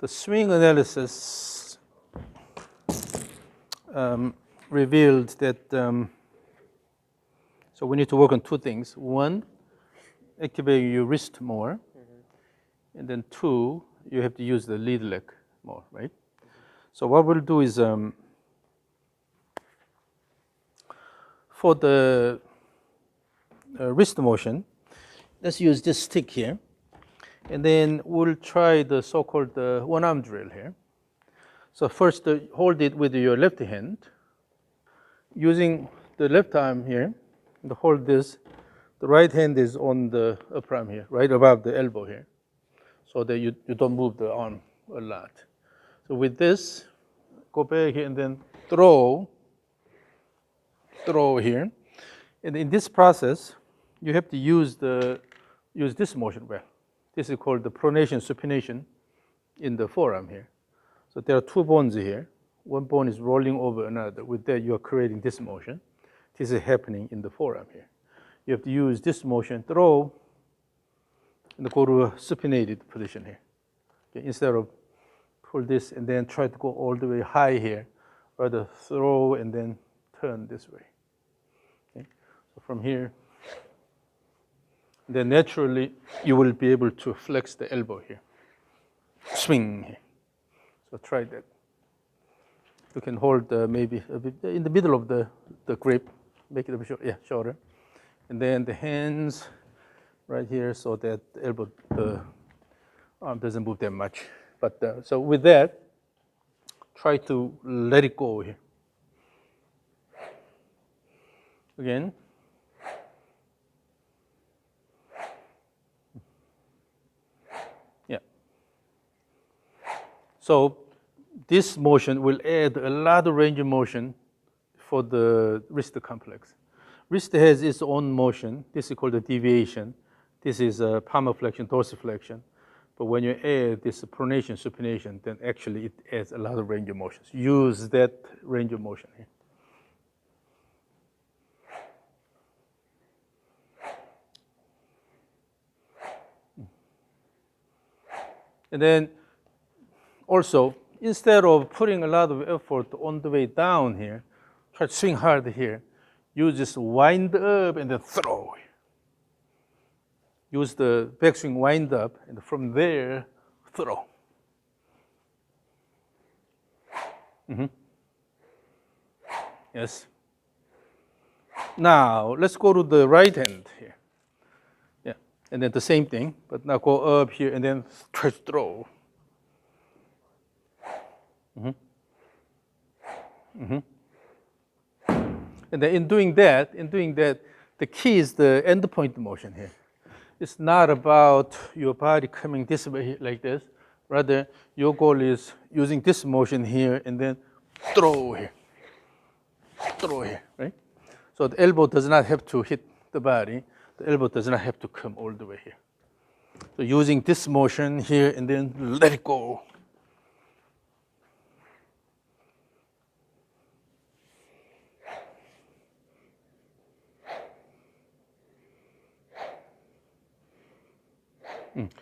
the swing analysis revealed that so we need to work on two things. One, activate your wrist more, and then two, you have to use the lead leg more, right? So what we'll do is for the wrist motion, let's use this stick here, and then we'll try the so-called one-arm drill here. So first, hold it with your left hand, using the left arm here, and hold this. The right hand is on the upper arm here, right above the elbow here, so that you don't move the arm a lot. So with this, go back here and then throw here. And in this process, you have to use this motion well. This is called the pronation supination in the forearm here. So there are two bones here. One bone is rolling over another. With that, you are creating this motion. This is happening in the forearm here. You have to use this motion, throw, and go to a supinated position here. Okay, instead of pull this and then try to go all the way high here, rather throw and then turn this way. Okay? So from here, then naturally you will be able to flex the elbow here, swing here. So try that. You can hold maybe a bit in the middle of the grip, make it a bit shorter, and then the hands right here so that the arm doesn't move that much. But so with that, try to let it go here. Again. Yeah. So this motion will add a lot of range of motion for the wrist complex. Wrist has its own motion. This is called the deviation. This is palmar flexion, dorsiflexion. But when you add this pronation, supination, then actually it adds a lot of range of motions. Use that range of motion here. And then also, instead of putting a lot of effort on the way down here, try to swing hard here. You just wind up and then throw. Use the backswing wind up, and from there, throw. Yes. Now, let's go to the right hand here. Yeah, and then the same thing, but now go up here and then try to throw. And then in doing that, the key is the end point motion here. It's not about your body coming this way like this. Rather, your goal is using this motion here and then throw here, right? So the elbow does not have to hit the body. The elbow does not have to come all the way here. So using this motion here and then let it go.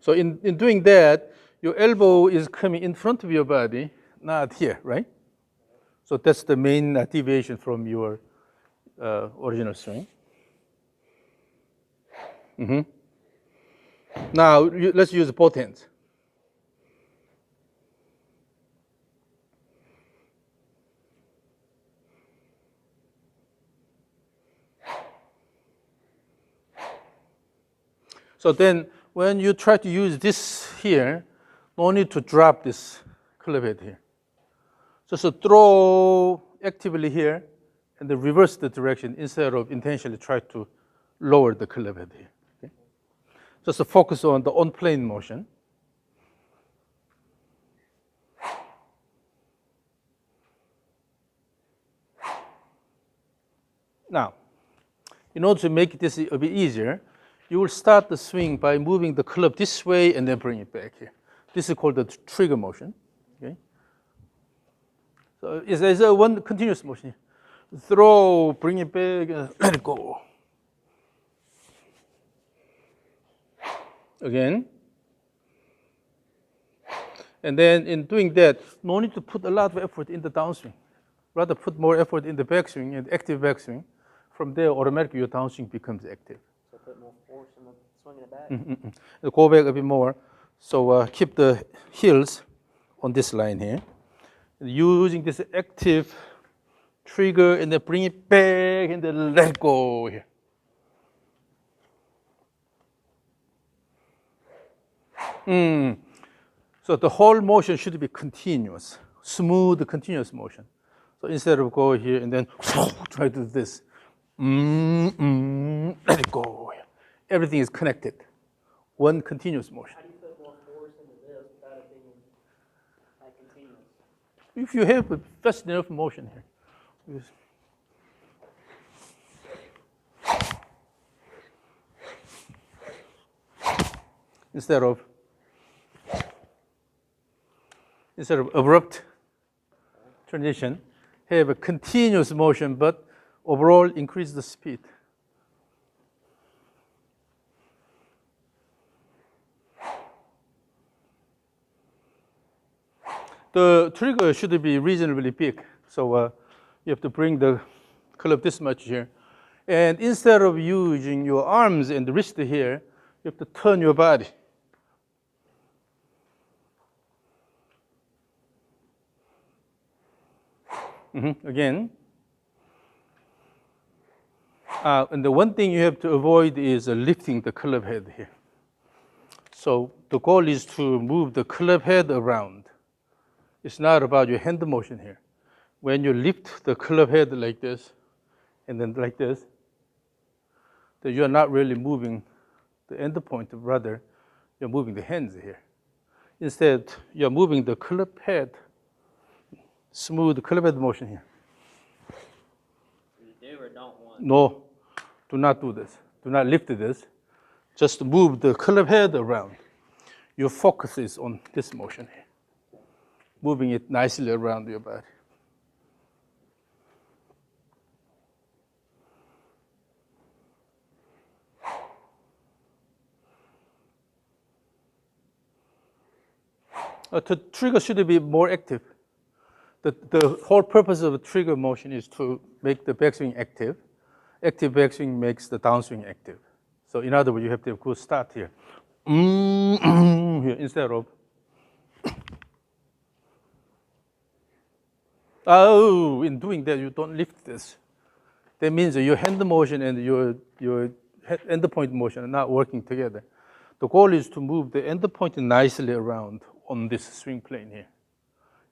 So in doing that, your elbow is coming in front of your body, not here, right? So that's the main deviation from your original swing. Now, let's use both hands. So then, when you try to use this here, no need to drop this club head here. Just throw actively here and then reverse the direction instead of intentionally try to lower the club head here. Okay? Just focus on the on-plane motion. Now, in order to make this a bit easier, you will start the swing by moving the club this way and then bring it back here. This is called the trigger motion. Okay? So it's a one continuous motion. Throw, bring it back, and let it go. Again. And then in doing that, no need to put a lot of effort in the downswing. Rather put more effort in the backswing and active backswing. From there, automatically your downswing becomes active. So put more force in the swinging it back? Go back a bit more. So keep the heels on this line here. Using this active trigger and then bring it back and then let it go here. So the whole motion should be continuous, smooth, continuous motion. So instead of go here and then try to do this, let it go. Everything is connected. One continuous motion. How do you put more force into this without it being like continuous? If you have a fast enough motion here. Instead of abrupt transition, have a continuous motion, but overall increase the speed. The trigger should be reasonably big, so you have to bring the club this much here. And instead of using your arms and the wrist here, you have to turn your body. Again. And the one thing you have to avoid is lifting the club head here. So the goal is to move the club head around. It's not about your hand motion here. When you lift the club head like this, and then like this, then you're not really moving the end point, rather, you're moving the hands here. Instead, you're moving the club head, smooth club head motion here. You do or don't want? No, do not do this. Do not lift this. Just move the club head around. Your focus is on this motion here, moving it nicely around your body. The trigger should be more active. The whole purpose of a trigger motion is to make the backswing active. Active backswing makes the downswing active. So in other words, you have to have a good start here. Here instead of. Oh, in doing that, you don't lift this. That means your hand motion and your end point motion are not working together. The goal is to move the end point nicely around on this swing plane here,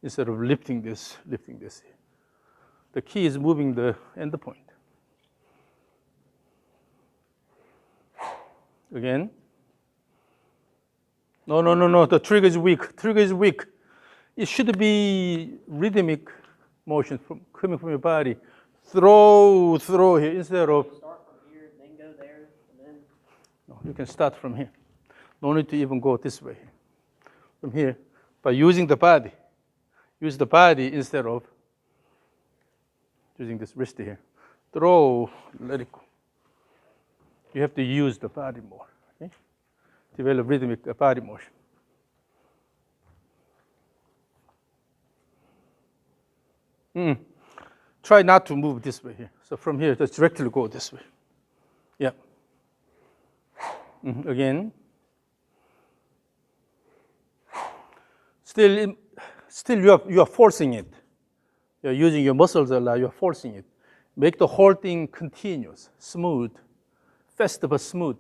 instead of lifting this here. The key is moving the end point. Again. No, the trigger is weak. Trigger is weak. It should be rhythmic motion coming from your body. Throw here instead of. Start from here, then go there, and then. No, you can start from here. No need to even go this way. From here, by using the body. Use the body instead of using this wrist here. Throw, let it go. You have to use the body more. Okay? Develop rhythmic body motion. Try not to move this way here. So from here, just directly go this way. Yeah. Again. Still you are forcing it. You're using your muscles a lot, you're forcing it. Make the whole thing continuous, smooth, fast but smooth.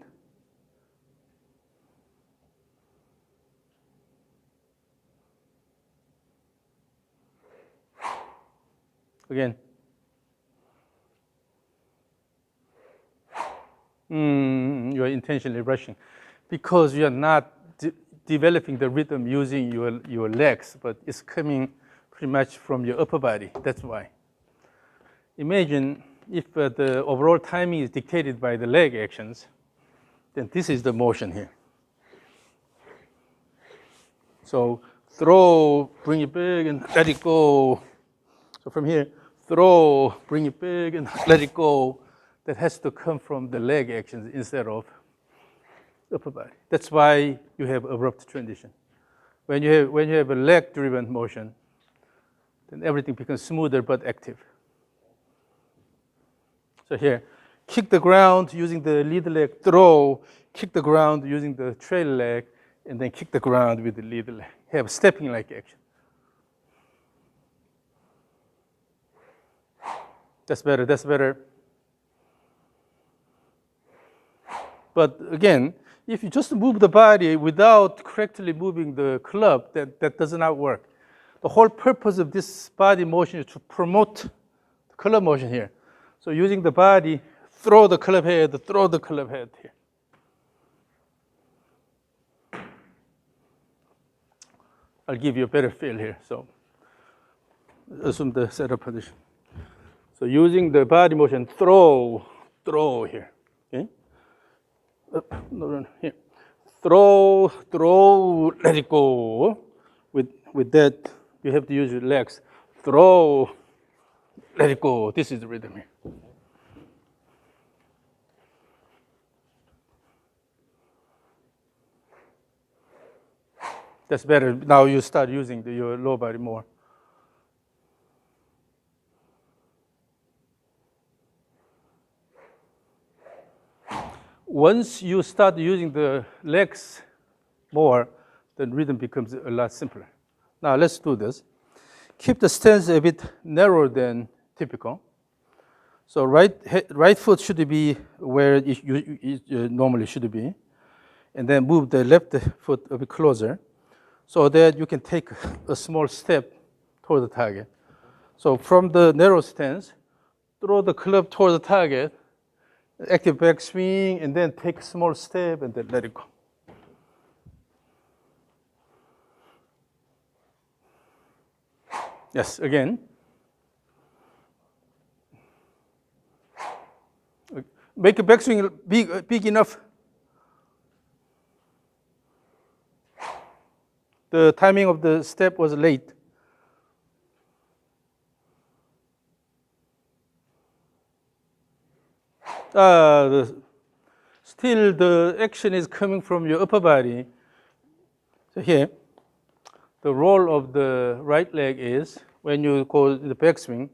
Again. You are intentionally rushing because you are not developing the rhythm using your legs, but it's coming pretty much from your upper body. That's why. Imagine if the overall timing is dictated by the leg actions, then this is the motion here. So throw, bring it big, and let it go. So from here, throw, bring it big, and let it go. That has to come from the leg actions instead of upper body. That's why you have abrupt transition. When you have a leg-driven motion, then everything becomes smoother but active. So here, kick the ground using the lead leg, throw, kick the ground using the trail leg, and then kick the ground with the lead leg. Have stepping-like action. That's better, that's better. But again, if you just move the body without correctly moving the club, that does not work. The whole purpose of this body motion is to promote the club motion here. So using the body, throw the club head here. I'll give you a better feel here. So assume the setup position. So using the body motion, throw here. Okay? No, here. Throw, let it go. With that, you have to use your legs. Throw, let it go. This is the rhythm here. That's better. Now you start using your lower body more. Once you start using the legs more, the rhythm becomes a lot simpler. Now let's do this. Keep the stance a bit narrower than typical. So right foot should be where it normally should be. And then move the left foot a bit closer so that you can take a small step toward the target. So from the narrow stance, throw the club toward the target, active backswing, and then take a small step and then let it go. Yes, again. Make a backswing big enough. The timing of the step was late. Still the action is coming from your upper body. So here, the role of the right leg is when you go the backswing,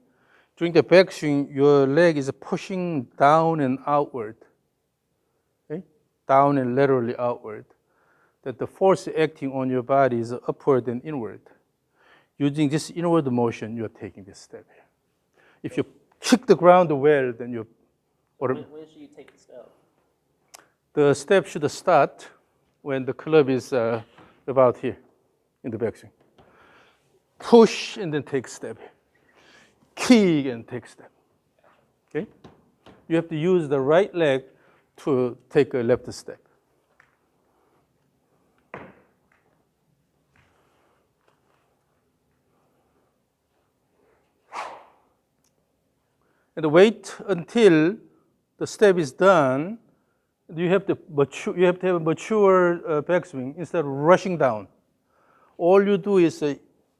during the backswing, your leg is pushing down and outward, okay? Down and laterally outward. That the force acting on your body is upward and inward. Using this inward motion, you're taking this step here. If you kick the ground well, then you. When should you take the step? The step should start when the club is about here in the backswing. Push and then take step here. Kick and take step. Okay? You have to use the right leg to take a left step. And wait until the step is done. You have to have a mature backswing instead of rushing down. All you do is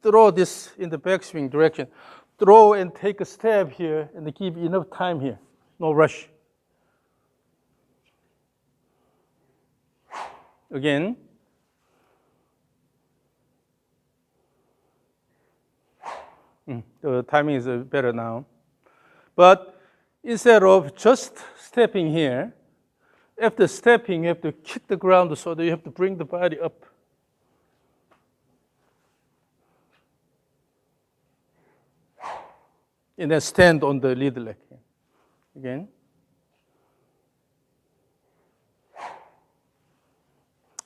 throw this in the backswing direction. Throw and take a step here and give enough time here. No rush. Again. The timing is better now. But instead of just stepping here, after stepping, you have to kick the ground so that you have to bring the body up. And then stand on the lead leg. Again.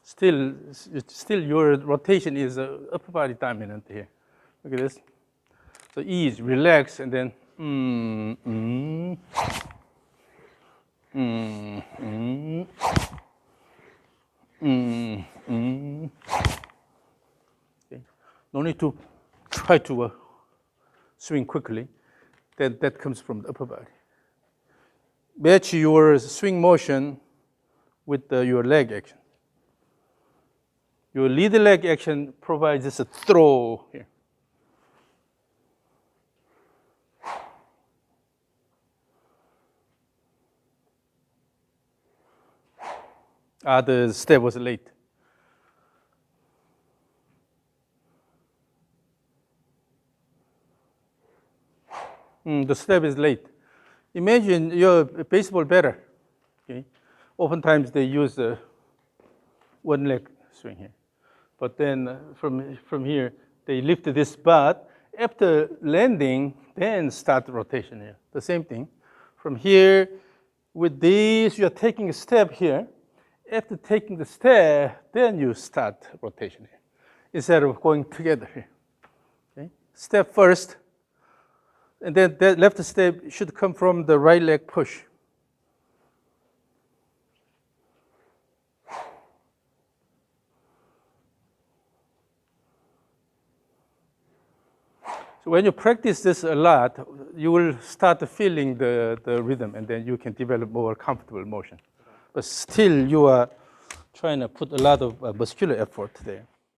Still your rotation is upper body dominant here. Look at this. So ease, relax, and then Okay. No need to try to swing quickly. That comes from the upper body. Match your swing motion with your leg action. Your lead leg action provides this a throw here. The step was late. The step is late. Imagine you're a baseball batter. Okay? Oftentimes they use a one leg swing here. But then from here, they lift this bat. After landing, then start the rotation here. The same thing. From here, with this, you're taking a step here. After taking the step, then you start rotation here, instead of going together here. Okay? Step first, and then that left step should come from the right leg push. So when you practice this a lot, you will start feeling the rhythm, and then you can develop more comfortable motion. But still, you are trying to put a lot of muscular effort there.